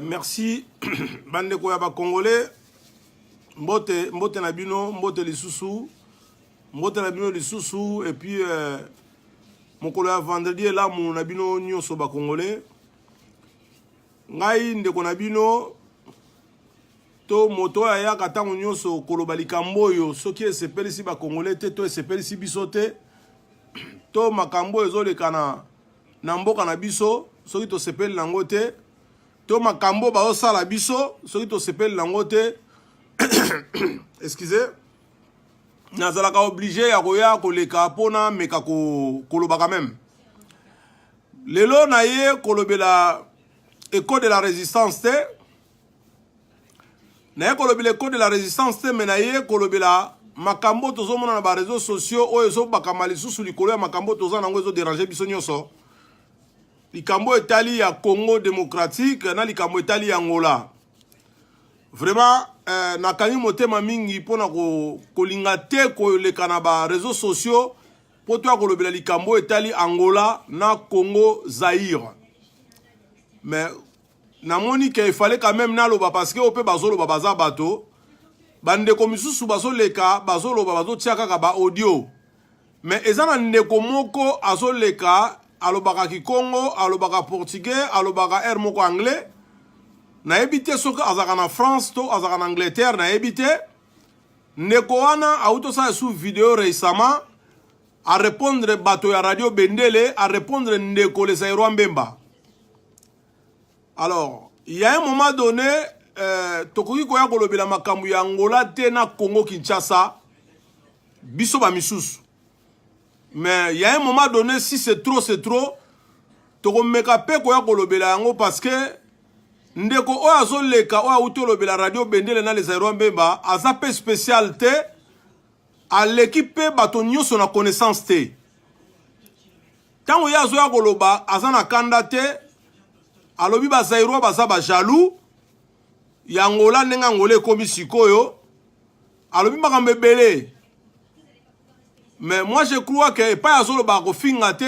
Merci. Bande Koyaba Congolais. Mbote Nabino, Mbote Lissousou. Mbote Nabino Lissousou. Et puis, mon collègue vendredi est là, mon Nabino Nyoso ba Congolais. Ngai Ndeko Nabino. To moto ya katango Nyoso Kolobali Kamboyo. Soki esepeli si ba Congolais te, to esepeli si bisote. To makambo ezole kana namboka na biso. Soki to sepeli nango te. To makambo ba osala biso soki to sepeli nango te. Excusez, nazalaka obligé ya koya koleka pona meka koloba quand même. Lelo na ye kolobela école de la résistance te. Na ye kolobela école de la résistance te, mais na ye kolobela makambo tozomona na ba réseaux sociaux oyo so bakama lisusu likolo ya makambo toza nango ezo déranger biso nyonso. Likambo etali ya Congo démocratique na likambo etali ya Angola. Vraiment nakani motema mingi pona kolinga te koleka na ba réseaux sociaux po to kolobela likambo etali Angola na Congo Zaïre. Mais namoni qu'il fallait quand même naloba parce que ope bazolo baza bato bande komisusu bazoleka bazoloba bazotiaka ka ba audio. Mais ezana ndeko moko azoleka alobaka Kikongo, alobaka portugais, alobaka air moko anglais. Na ebite soka azaka na France to azaka na Angleterre na ebite. Ndeko wana auto sa sous vidéo récemment à répondre bato ya radio Bendele, à répondre ndeko les Zaïrois Mbemba. Alors, il y a un moment donné tokoki koya kolobela makambu ya Angola te na Congo Kinshasa biso ba misusu. Mais il y a un moment donné, si c'est trop, c'est trop. Toko meka pe koya kolobela yango parce que ndeko o azoleka o auto lobela radio Bendele na les Zaïrois Mbemba azape spécialité à l'équipe bato nyonso na connaissance te. Tango ya zoya koloba azana kanda te alobi ba Zaïrois baza ba jaloux ya Angola nenga ngole komi sikoyo alobi makambe belé. Mais moi je crois que pas azolo ba ko fingate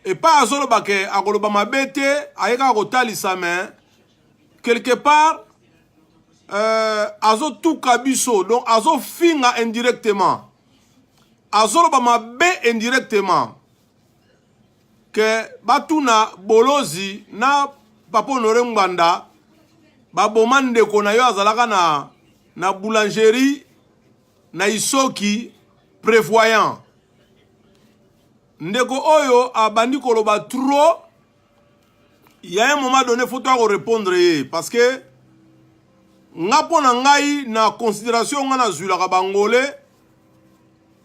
et pas azolo ba ke akoloba mabete ayeka ko talisa mais quelque part azo tout kabiso donc azo finga indirectement azolo ba mabe indirectement que batuna bolozi na papo Honoré Ngwanda ba bomande ko na yo azalaka na boulangerie na isoki prévoyant. Ndeko oyo abandi koloba trop. Il y a un moment donné faut toi répondre parce que ngapo na ngai na considération ngana zulaka bangolais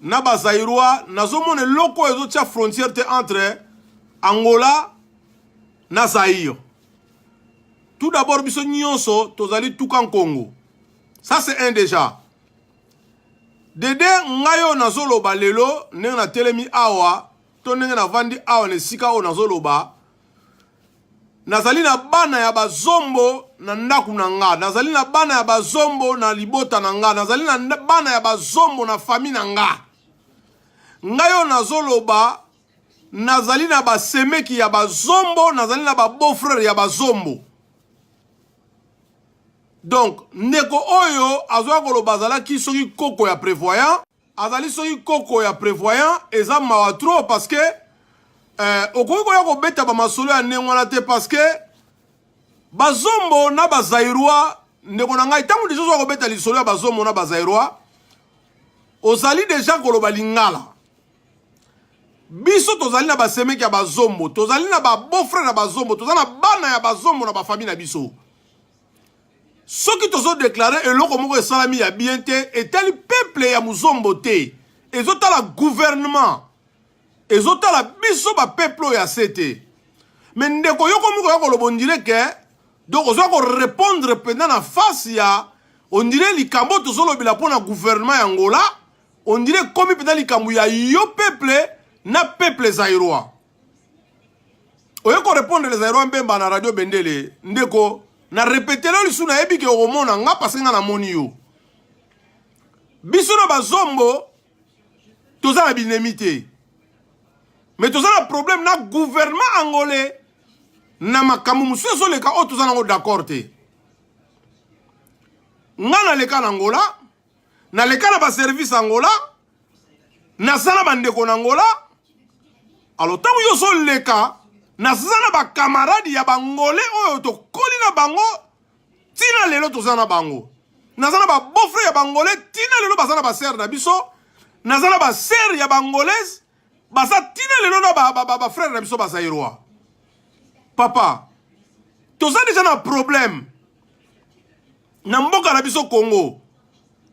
na bazaïrois nazomone loko ezo tia frontière te entre Angola na Zaïre. Tout d'abord biso nyonso tozali tukan Congo. Ça c'est un déjà. Dede ngayo nazoloba lelo nenga na telemi awa to nenga na vandi awa ne sika o nazoloba nazali na bana ya bazombo na ndaku na nga, nazali na bana ya bazombo na libota na nga, nazali na bana ya bazombo na famille na nga. Ngayo nazoloba nazali na basemeki ya bazombo, nazali na ba beau-frère ya bazombo. Donc, ndeko oyo azwa koloba zalaki soki koko ya prévoyant, azali soki koko ya prévoyant, eza mawa trop parce que okoki koya kobeta ba masolo ya nengwana te parce que bazombo na bazaïrois ndeko na ngai tango déjà zwa kobeta lisolo ya bazombo na bazaïrois ozali déjà koloba lingala. Biso tozali na basemeki ya bazombo, tozali na ba beau-frère ya bazombo, tozali na bana ya bazombo na ba famille na biso. Ce qui tozo déclaré et l'on comme salami ya bien te et tel peuple ya muzombo te et zota la gouvernement et zota la biso ba peuple ya sete mais ndeko yo comme ko lo dire que donc ozo ko répondre pendant la face ya on dirait likambo tozo lo bila pona gouvernement ya Angola on dirait comme pendant likambo ya yo peuple na peuple zaïrois oyo ko répondre les Zaïrois Mbemba na radio Bendele ndeko na répéter le sou na yebi ke omona nga parce nga na moni yo biso na bazombo toza na binemité mais toza na problème na gouvernement angolais na makambo mosusu leka o toza nango d'accord te nga na leka na Angola na leka na ba service Angola na sala bandeko na Angola alors tango yo so leka na sala ba camarade ya bangolais oyo to koli na bango tina lelo toza na bango na sala ba beau-frère ya bangolais tina lelo basana ba sœur na biso na sala ba sœur ya bangolaise basa tina lelo na ba frère na biso basairwa papa toza déjà na problème na mboka na biso Congo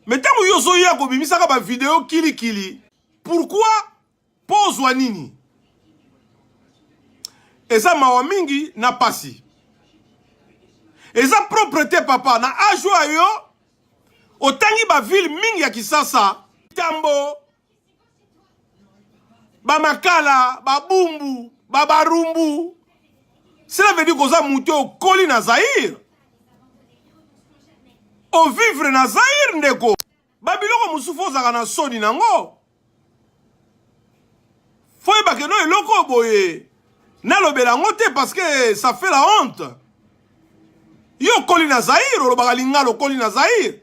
mais tango yo so ya ko bimisaka ba vidéo kili pourquoi pose nini eza mawa mingi na pasi eza propreté papa na ajwa yo otangi ba ville mingi ya Kisasa Tambo ba Makala ba Bumbu ba Barumbu cela veut dire koza muté o koli na Zaïre o vivre na Zaïre ndeko babiloko musufu ozaka na soni nango foye bakeno eloko boye nalobela ngo te parce que ça fait la honte yo koli na Zaïre olobaka lingalo koli na Zaïre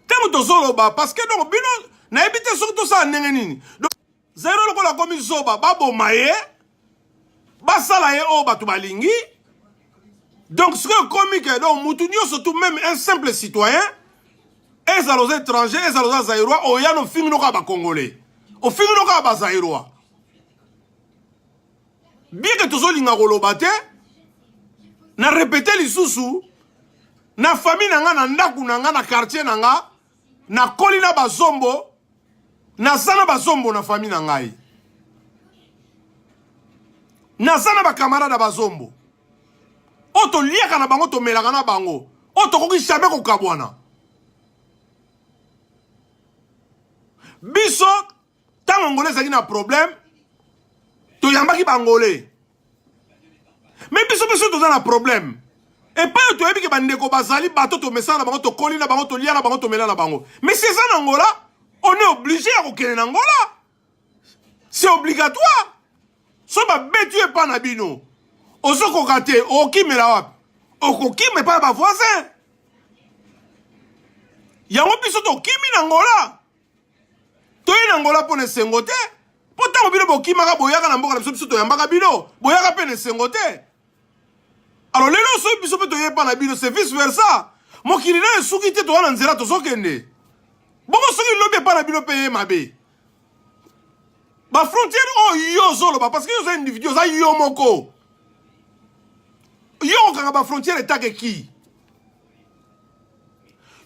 temo tozoloba parce que donc bino nayebi te soki tosala ndenge nini donc Zaïre lokola komi zoba baboma ye basala ye oyo bato balingi donc ce que komi ke donc mutu nyonso tout même un simple citoyen ezala aux étrangers ezala oza Zaïrois oya no fingi noka bakongolais ofingi noka bazaïrois bien que tozolinga koloba te na répéter lisusu na famille nanga na ndaku nanga na quartier nanga na koli na bazombo na sana bazombo na famille nangai na sana ba camarade bazombo oto liaka na bango to melaka na bango oto koki jamais kokabwana biso tango ngolais ezali na problème toyambaki bangolais mais biso toza na problème et pas toyebi ke bandeko bazali bato tomesana na bango tokoli na bango tolia na bango tomela na bango mais c'est ça na Angola on est obligé à kokende na Angola c'est obligatoire so babetu epa na bino ozokoka te okimela wapi okokima epa ba voisin yango biso tokimi na Angola toye na Angola pona esengo te po ntango bino bokimaka boyaka na mboka na biso toyambaka bino boyaka mpe na esengo te alors lelo so biso mpe toyepa na bino c'est vice versa mokili na esuki te toza na nzela tozokende bongo soki lobi epa na bino mpe ye mabe bafrontière oyo yo ozoloba parce que yo oza individu oza yo moko yo okanga bafrontière etake ki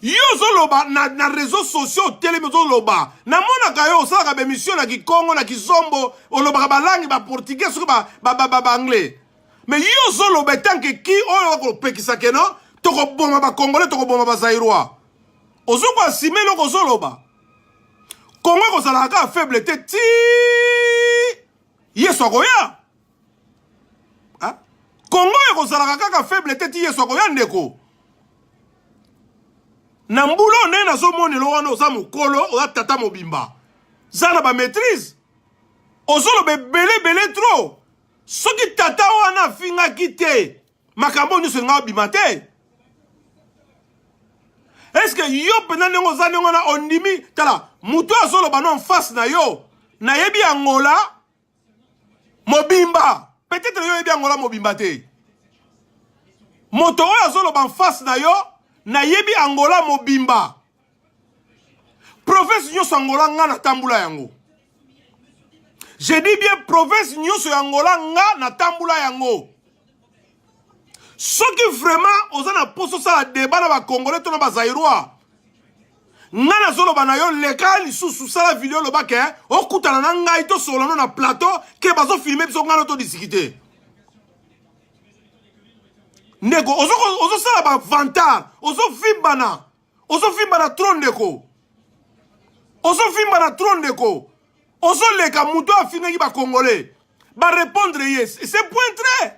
yo ozoloba na réseaux sociaux telemi ozoloba namonaka yo osalaka bémission na kikongo na kizombo olobaka balangi baportugais soki baanglais mais yo ozoloba etanke ki oyo bakopekisa keno tokoboma bakongolais tokoboma bazaïrois ozokwa asime eloko ozoloba kongo ekozalaka kaka faible te ti yesu akoya kongo ekozalaka kaka faible te ti yesu akoya ndeko na mbula onde nazomonela wana oza mokolo oza tata mobimba za na bamaîtrise ozoloba ebele trop soki tata wana afingaki te makambo nyonso elinga obima te est-ce que yo mpenza ndenge oza ndenge wana ondimi tala mutu azoloba no face na yo nayebi Angola mobimba peut-être yo yebi Angola mobimba te moto oyo azoloba face na yo nayebi Angola mobimba province nyonso Angola nga na tambula yango je dis bien province nyonso ya Angola nga na tambula yango soki vraiment oza na poso sala débat na bakongolais to na bazaïrois nga nazoloba na yo leka lisusu sala video loba ke okutana na ngai to solano na plateau ke bazofilme biso nga no to discuter ndeko ozosala bavantard ozofimbana tro ndeko ozofimbana tro ndeko ozoleka mutu afingaki bakongolais barépondre yes c'est pointre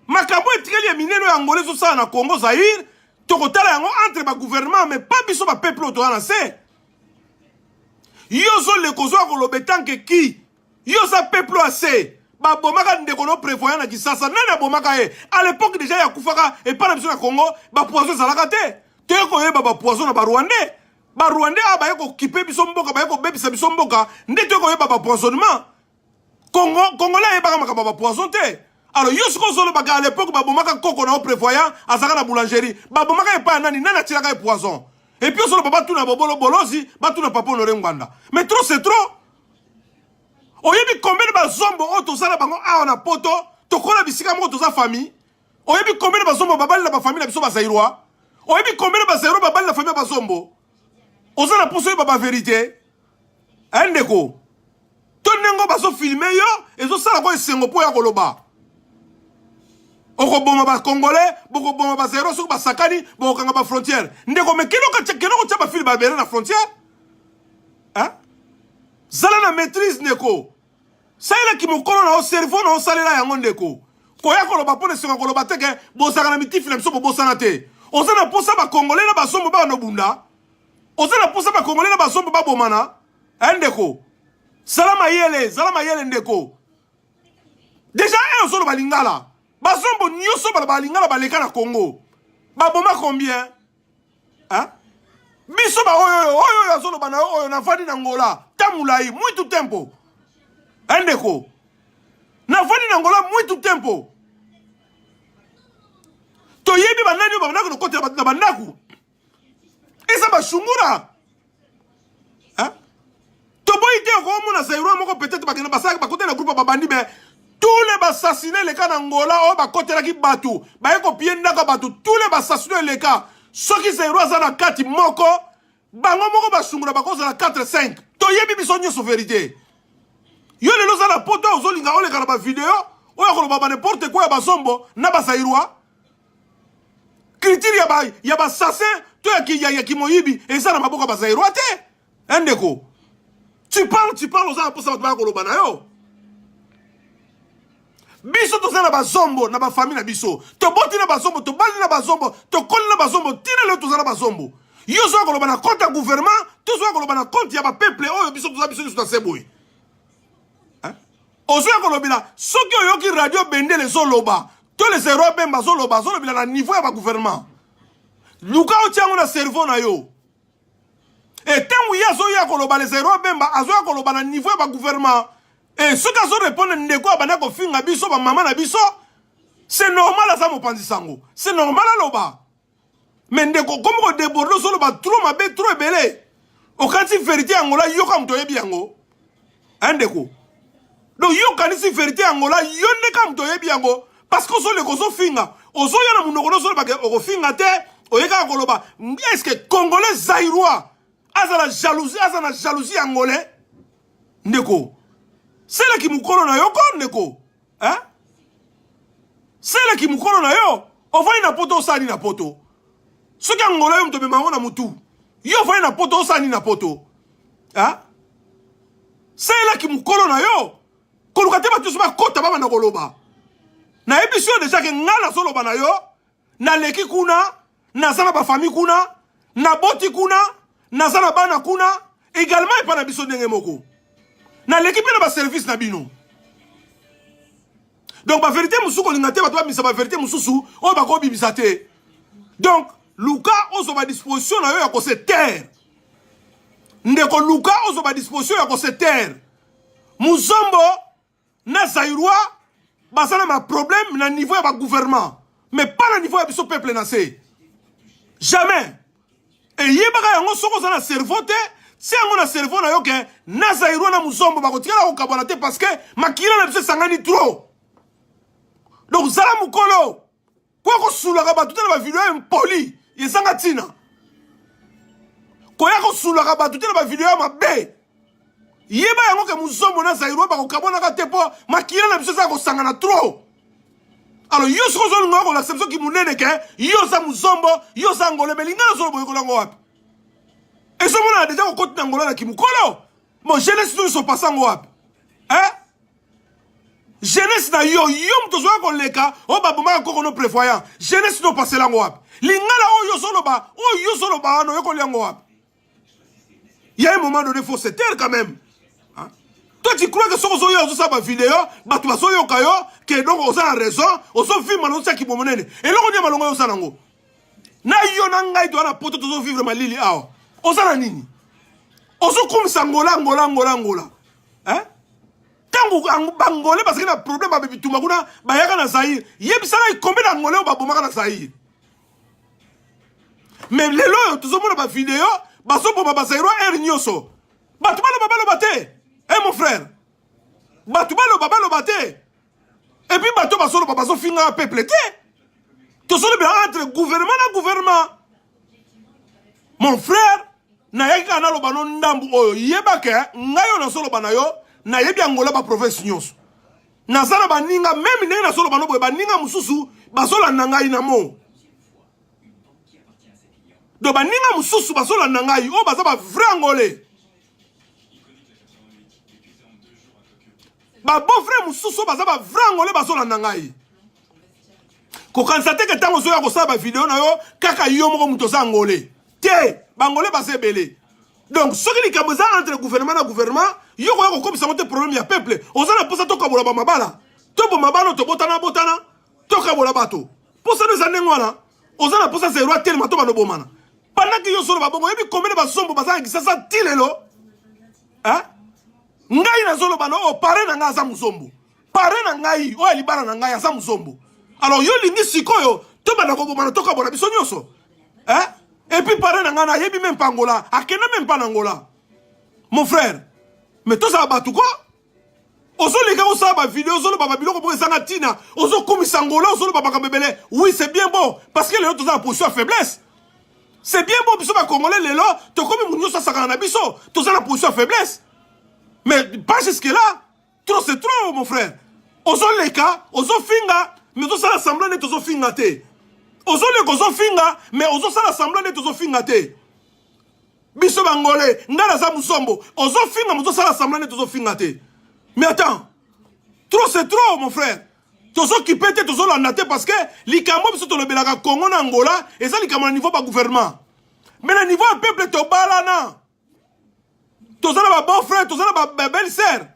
makambo etikeli ya minene oyo angolais ezosala na Congo Zaïre tokotala yango entre bagouvernement mais pas biso bapeuple oyo toza na se yo ozoleka ozoya koloba etanke ki yo oza peuple oyo ase babomaka ndeko no prévoyant na Kisasa nani abomaka ye à l'époque déjà ya kufaka et pas na biso na Congo ba poison zalaka te te ko yeba ba poison na ba Rwandais aba yeko kipe biso mboka ba yeko bebisa biso mboka nde te ko yeba ba poisonnement Congolais yeba ka ba poison te. Alors yo siko solo baka à l'époque babomaka koko na prévoyant azaka na boulangerie babomaka e pa nani atiraka e poison et puis solo baba tuna bobolo bolozi ba tuna papa Honoré Ngwanda mais trop c'est trop. Oyebi combien de bazombo otosala bango awa na poto tokola bisika mo toza famille. Oyebi combien de bazombo babali na ba famille na biso bazairwa. Oyebi combien de bazairwa babali na famille bazombo. Ozana poso baba vérité. Ndeko. Tonengo bazo filmer yo ezo sala ko esengo po ya koloba. Oko boma ba congolais, boko boma ba zairwa so ba sakani, boko kanga ba frontière. Ndeko me keno ka tshaba fili ba bere na frontière. Hein? Zala na maîtrise neko. Saïla ki mokolo na o cerveau na o salela yango ndeko. Koya koloba pone senga koloba teke bosaka na mitifi na biso bosana te. Ozana posa ba congolais na basombo ba no bunda. Ozana posa ba congolais na basombo ba bomana. Ndeko. Zala mayele ndeko. Déjà solo balingala. Basombo nyoso balingala baleka na Congo. Ba boma combien? Hein? Biso ba oyo azolo bana oyo na fadi na Angola tamulai muito tempo ndeko na fadi na Angola muito tempo to yebi banani ba banako kote na bandaku esa ba shungura hein to boite ko mona zairo moko peut-être ba kena basaka ba kote na groupe ba bandi be tous les assassinés les cas na Angola o ba kote la ki batu ba eko pienda ka batu tous les assassinés les cas soki zairo azana kati moko bango moko basungura bakoza na 4-5 to yebi biso nyoso vérité yo lelo za na poto ozolinga oleka na ba video oya koloba ba n'importe quoi ya basombo na bazairwa critique ya ba assassin to ya kimoyibi eza na maboko bazairwa te ndeko tu parles oza na posa bato bakoloba na yo biso toza na bazombo na ba famille na biso to boti na bazombo to bali na bazombo to koli na bazombo tina le toza na bazombo yo zo koloba na compte ya gouvernement to zo koloba na compte ya ba peuple oyo biso toza biso na seboy hein ozo kolobila soki oyoki radio bendele zoloba to les héros bemba zoloba na niveau ya ba gouvernement luka otiango na cerveau na yo et tangu ya zo ya koloba les héros bemba azo koloba na niveau ya ba gouvernement et soki azo répondre ndeko abana ko finga biso ba mama na biso c'est normal aza mopanzi sango c'est normal aloba. Mais ndeko comme ko déborder solo ba trop mabe trop belé o kanti vérité angola yo kam to yebi yango ndeko donc yo kanisi vérité angola yo ne kam to yebi yango parce que so le kozo finga ozo yana munoko solo ba ke o finga te o yeka koloba est-ce que congolais zairwa azala jalousie angolais ndeko c'est là qui mukolo na yo ko ndeko hein c'est là qui mukolo na yo o va ina poto sani na poto. Ce qui est angolais, on te met na mutu. Yo fa na poto sani na poto. Hein? C'est là qui me colle na yo. Kolukate ba tous ba kota ba na koloba. Na émission déjà que ngala solo ba na yo, na leki kuna, na sana ba famille kuna, na boti kuna, na sana bana kuna, également et pas na biso ndenge moko. Na leki pe na ba service na bino. Donc ba vérité musu ko lingate ba to ba misa ba vérité mususu, o ba ko bibisate. Donc Luka ozo ba disposition na yo ya ko se terre. Ndeko Luka ozo ba disposition ya ko se terre. Muzombo na zairwa basana ma problème na niveau ya ba gouvernement, mais pas na niveau ya biso peuple na se. Jamais. Et yebaka yango soko za na cerveau te, si yango na cerveau na yo ke na zairwa na muzombo ba ko tikala ko kabona te parce que makila na biso sangani trop. Donc zala mukolo kwa ko sulaka ba tutela ba video impoli. Yesanga tina. Koya ko sulaka ba tutela ba video mabe. Yeba yango ke muzombo na zairwa ba ko kabona ka tepo makila na biso za ko sangana trop. Alors yo so zo ngako la sepso ki munene ke yo za muzombo yo za ngole belinga zo boy ko lango wapi. Et so mona déjà ko kotina ngolo na kimukolo. Mon jeunesse nous so pasango wapi. Hein? Jeunesse na yo mtozo ko leka o ba boma ko no prévoyant. Jeunesse no passer lango wapi. Lingala o yo solo ba no yo ko lango wapi. Il y a un moment donné faut se taire quand même. Hein? Toi, tu crois que ce que tu as fait vidéo, tu vas faire que donc on a raison, on a fait mal, on a qui peut mener. Et là, on dit mal, on a nango. Na yo nanga itu ana poto to vivre malili awa. On a nini? On a comme sangola, angola. Hein? Tango bangolais parce qu'il y a un problème avec tout maguna, bayaka na Zaïre. Yebisana combien d'angolais au babomaka na Zaïre. Mais les lois, tout le monde a vidéo, baso pour babazairo ernioso. Batubalo babalo bate. Eh mon frère, Batubalo babalo bate. Et puis bato basolo babazo finga peuple te. Tout ça bien entre gouvernement et gouvernement. Mon frère, na yaki na lo banon ndambu oyo yebake ngayo na solo banayo na yebi angola ba province nyos. Na sala baninga même ne na solo banobo baninga mususu basola nangai na mo. Do baninga mususu basola nangai o baza ba vrai angolais. Ba bon frère mususu baza ba vrai angolais basola nangai. Ko kansate ke tango so ya ko saba vidéo na yo kaka yo moko muto za angolais. Té bangolais ba sebele. Donc ce qui est comme entre gouvernement et gouvernement, yo ko comme ça monte problème ya peuple. Ozana posa to kabola ba mabala. To bo mabala to botana to kabola bato. Posa de zanengwana. Ozana posa se roi tellement to ba no bomana. Pendant que yo solo ba bongo yebi combien ba sombo ba za ngisa sa tilelo. Hein? Ngai na solo ba no o pare na nga za musombo. Pare na ngai o libara na ngai za musombo. Alors yo lingi sikoyo to ba na ko bomana to kabola biso nyoso. Hein? Et puis parler d'Angana, il n'y a même pas Angola. Il n'y a même pas Angola. Mon frère, mais tout ça va tout quoi? Ozo les gars, on s'en va vidéo, ozo le bababilo, on s'en a tina, ozo comme Angola, ozo le babakabebele. Oui, c'est bien bon, parce que les autres ont la position à faiblesse. C'est bien bon, puisque les Congolais, les lois, tu comme Mounio Sassakana Bisso, tu as la position à faiblesse. Mais pas jusque-là. Trop, c'est trop, mon frère. Ozo les cas, ozo finga, mais tout ça l'assemblée n'est ozo finga te. Ozo le gozo finga, mais ozo ça l'assemblée n'est ozo finga te. Biso bangolais, ndala za musombo, ozo finga, mais ozo ça l'assemblée n'est ozo finga te. Mais attends, trop c'est trop, mon frère. Tozo qui pète, tozo l'anate parce que l'ikambo biso le belaga Congo na Angola, et ça l'ikambo na niveau pas gouvernement. Mais le niveau peuple to balana. Tozo na ba bon frère, tozo na ba belle sœur.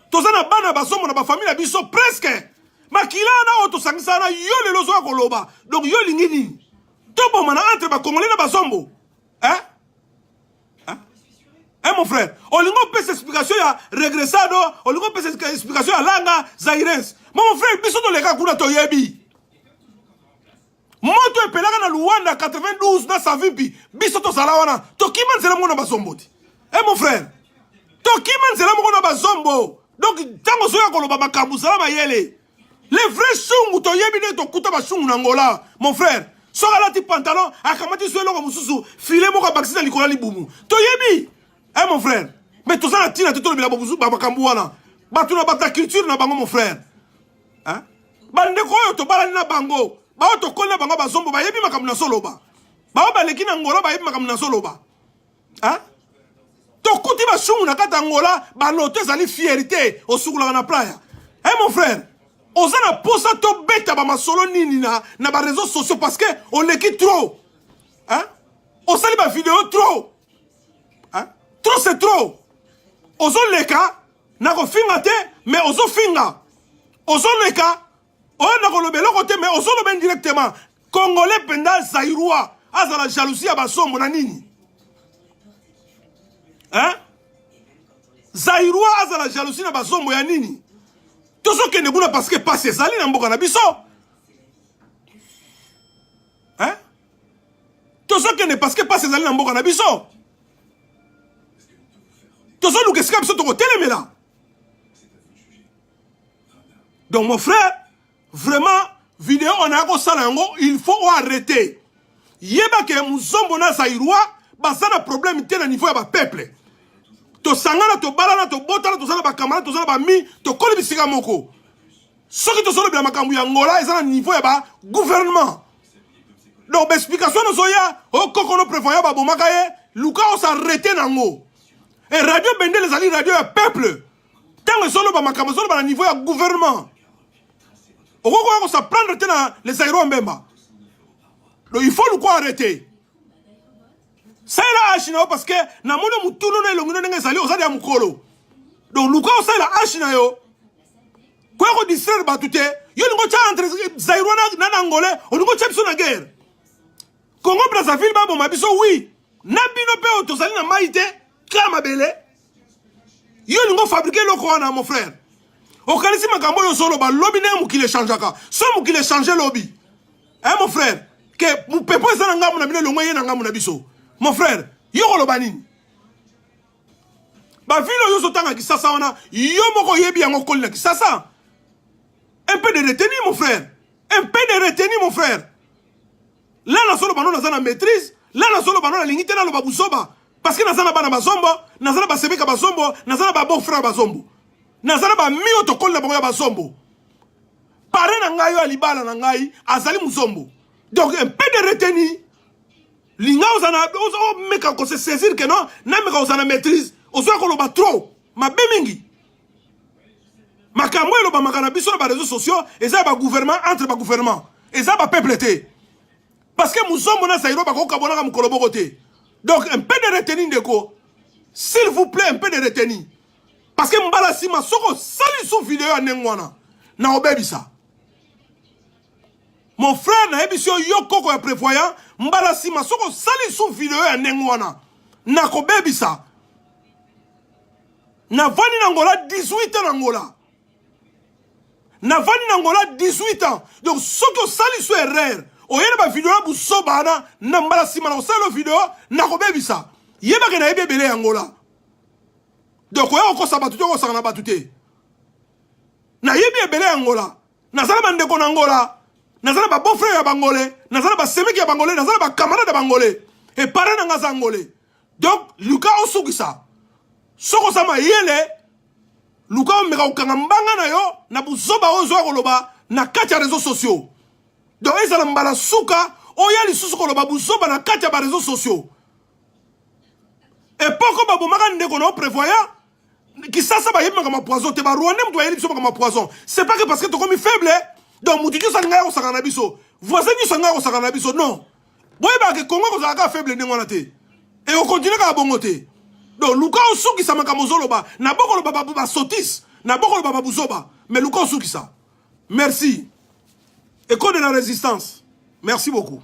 Tozo na bana ba somo na ba famille na biso presque. Makila na auto sangisana yo le lozo koloba. Donc yo lingini. Tobo mana entre ba Congolais na ba sombo. Hein? Hein mon frère? Olingo peut explication ya regressado, olingo peut explication ya langa zairens. Mon frère biso to leka kuna to yebi. Moto epelaka na Luanda 92 na Savimbi. Biso to salawana. To kiman zela mona ba sombo ti. Hein mon frère? To kiman zela mona ba sombo. Donc tango soya koloba makambu salama yele. Les vrais chungu to yebi ne to kuta ba chungu na Angola, mon frère. Soka lati pantalon, akamati suelo ko mususu, file moko bakisina likola libumu. To yebi. Hein mon frère. Mais tout ça na tina to le bila bobuzu ba makambu wana. Ba tuna ba ta culture na bango mon frère. Hein? Bande ko yo to bala na bango. Ba to konna bango ba zombo ba yebi makambu na solo ba. Ba ba leki na Angola ba yebi makambu na solo ba. Hein? To kuti ba chungu na kata Angola, ba lote zali fierté au sukula na playa. Hein mon frère? On a posé to bête à ma solo nini na ba réseaux sociaux parce que on l'équipe trop. Hein? On s'est ma vidéo trop. Hein? Trop c'est trop. On s'en les cas, n'a ko finga te, mais on s'en finga. On s'en les cas, on n'a ko le belo côté, mais on s'en le ben directement. Congolais pendant Zaïroua, à la jalousie à bason mon nini. Hein? Zaïroua à la jalousie à bason mon nini. Tout ce qui est parce que passe Zali dans Mboka na biso. Hein? Tout ce qui est parce que passe Zali dans Mboka na biso. Tout ce qui est biso to télé là. Donc mon frère, vraiment vidéo on a ko salango, il faut arrêter. Yeba ke muzombo na Zaïroua, ba ça na problème té na niveau ya ba peuple. To sangana to balana to botala to sala ba kamara to sala ba mi to koli bisika moko. Ce qui te solo bien makambu ya Angola est à niveau ya ba gouvernement. Donc explication no soya o kokono prévoyant ba bomakaye luka on s'arrêter nango. Et radio bende les ali radio ya peuple. Tant solo ba makambu solo ba niveau ya gouvernement. O koko on s'apprendre tena les aéros mbemba. Donc il faut le quoi arrêter. Ça là achina parce que na mono mutuno na longuno nga sali osali ya mukolo. donc luka osala hache na yo koya ko distraire bato te yo lingo tia entre Zaïrois na Angolais olingo tia biso na guerre Congo Brazzaville baboma biso oui na bino pe tozali na mai te kaka mabele yo lingo fabriquer loko wana mon frère okanisi makambo yo zoloba lobi ne mukile changeaka so mukile changer lobi mon frère que pepo eza na ngambu na bino longo ye na ngambu na biso mon frère yo koloba nini bavile oyo ozotanga Kisasa wana yo moko yebi yango koli na Kisasa un peu de retenue mon frère un peu de retenue mon frère là na solo bano naza na maîtrise là na solo bano na lingite na loba busoba parce que naza na bana bazombo naza na basebeka bazombo naza na ba beau frère bazombo naza na ba mio to koli na bango ya bazombo pare na ngai yo alibala na ngai azali muzombo donc un peu de retenue linga ozana ozo meka ko se saisir que non na meka ozana maîtrise ozo ko loba trop ma bemingi makambo elo ba makana biso na ba réseaux sociaux eza ba gouvernement entre ba gouvernement eza ba peuple te parce que muzombo na Zaïrois ba ko kabona ka mukolobo côté donc un peu de retenue ndeko s'il vous plaît un peu de retenue parce que mbala sima soko sali sous vidéo ya nengwana na obebisa mon frère na ebisio yo koko ya prévoyant mbala sima soko sali sous vidéo ya nengwana na ko bebisa na vani na Angola 18 ans na Angola na vani na Angola 18 ans donc soko sali sous erreur oyena ba vidéo bu sobana na mbala sima na sala vidéo na ko bebisa yeba ke na ebebele ya Angola donc oyo ko sabatu to ko sanga batute na yebi ebele ya Angola na sala bandeko na Angola nazala ba beau frère ya bangolais nazala ba semeki ya bangolais nazala ba camarade ya bangolais et parent na ngaza angolais donc luka osukisa soko sama yele luka omeka okanga mbanga na yo na buzoba ozo koloba na kati ya réseaux sociaux donc ezala mbala suka oya lisusu koloba buzoba na kati ya ba réseaux sociaux et poko babomaka ndeko na prévoyant Kisasa ba yebaka ma poison te ba Rwanda mtu ayeli biso ma poison c'est pas que parce que tu comme faible donc mutu jo sanga ko sanga na biso voisin ni sanga ko sanga na biso non boy ba ke Congo ko sanga faible ni ngona te et on continue ka bongote donc luka osuki sama ka mozolo ba na boko ba ba sotis na boko ba buzoba mais luka osuki ça merci école de la résistance merci beaucoup.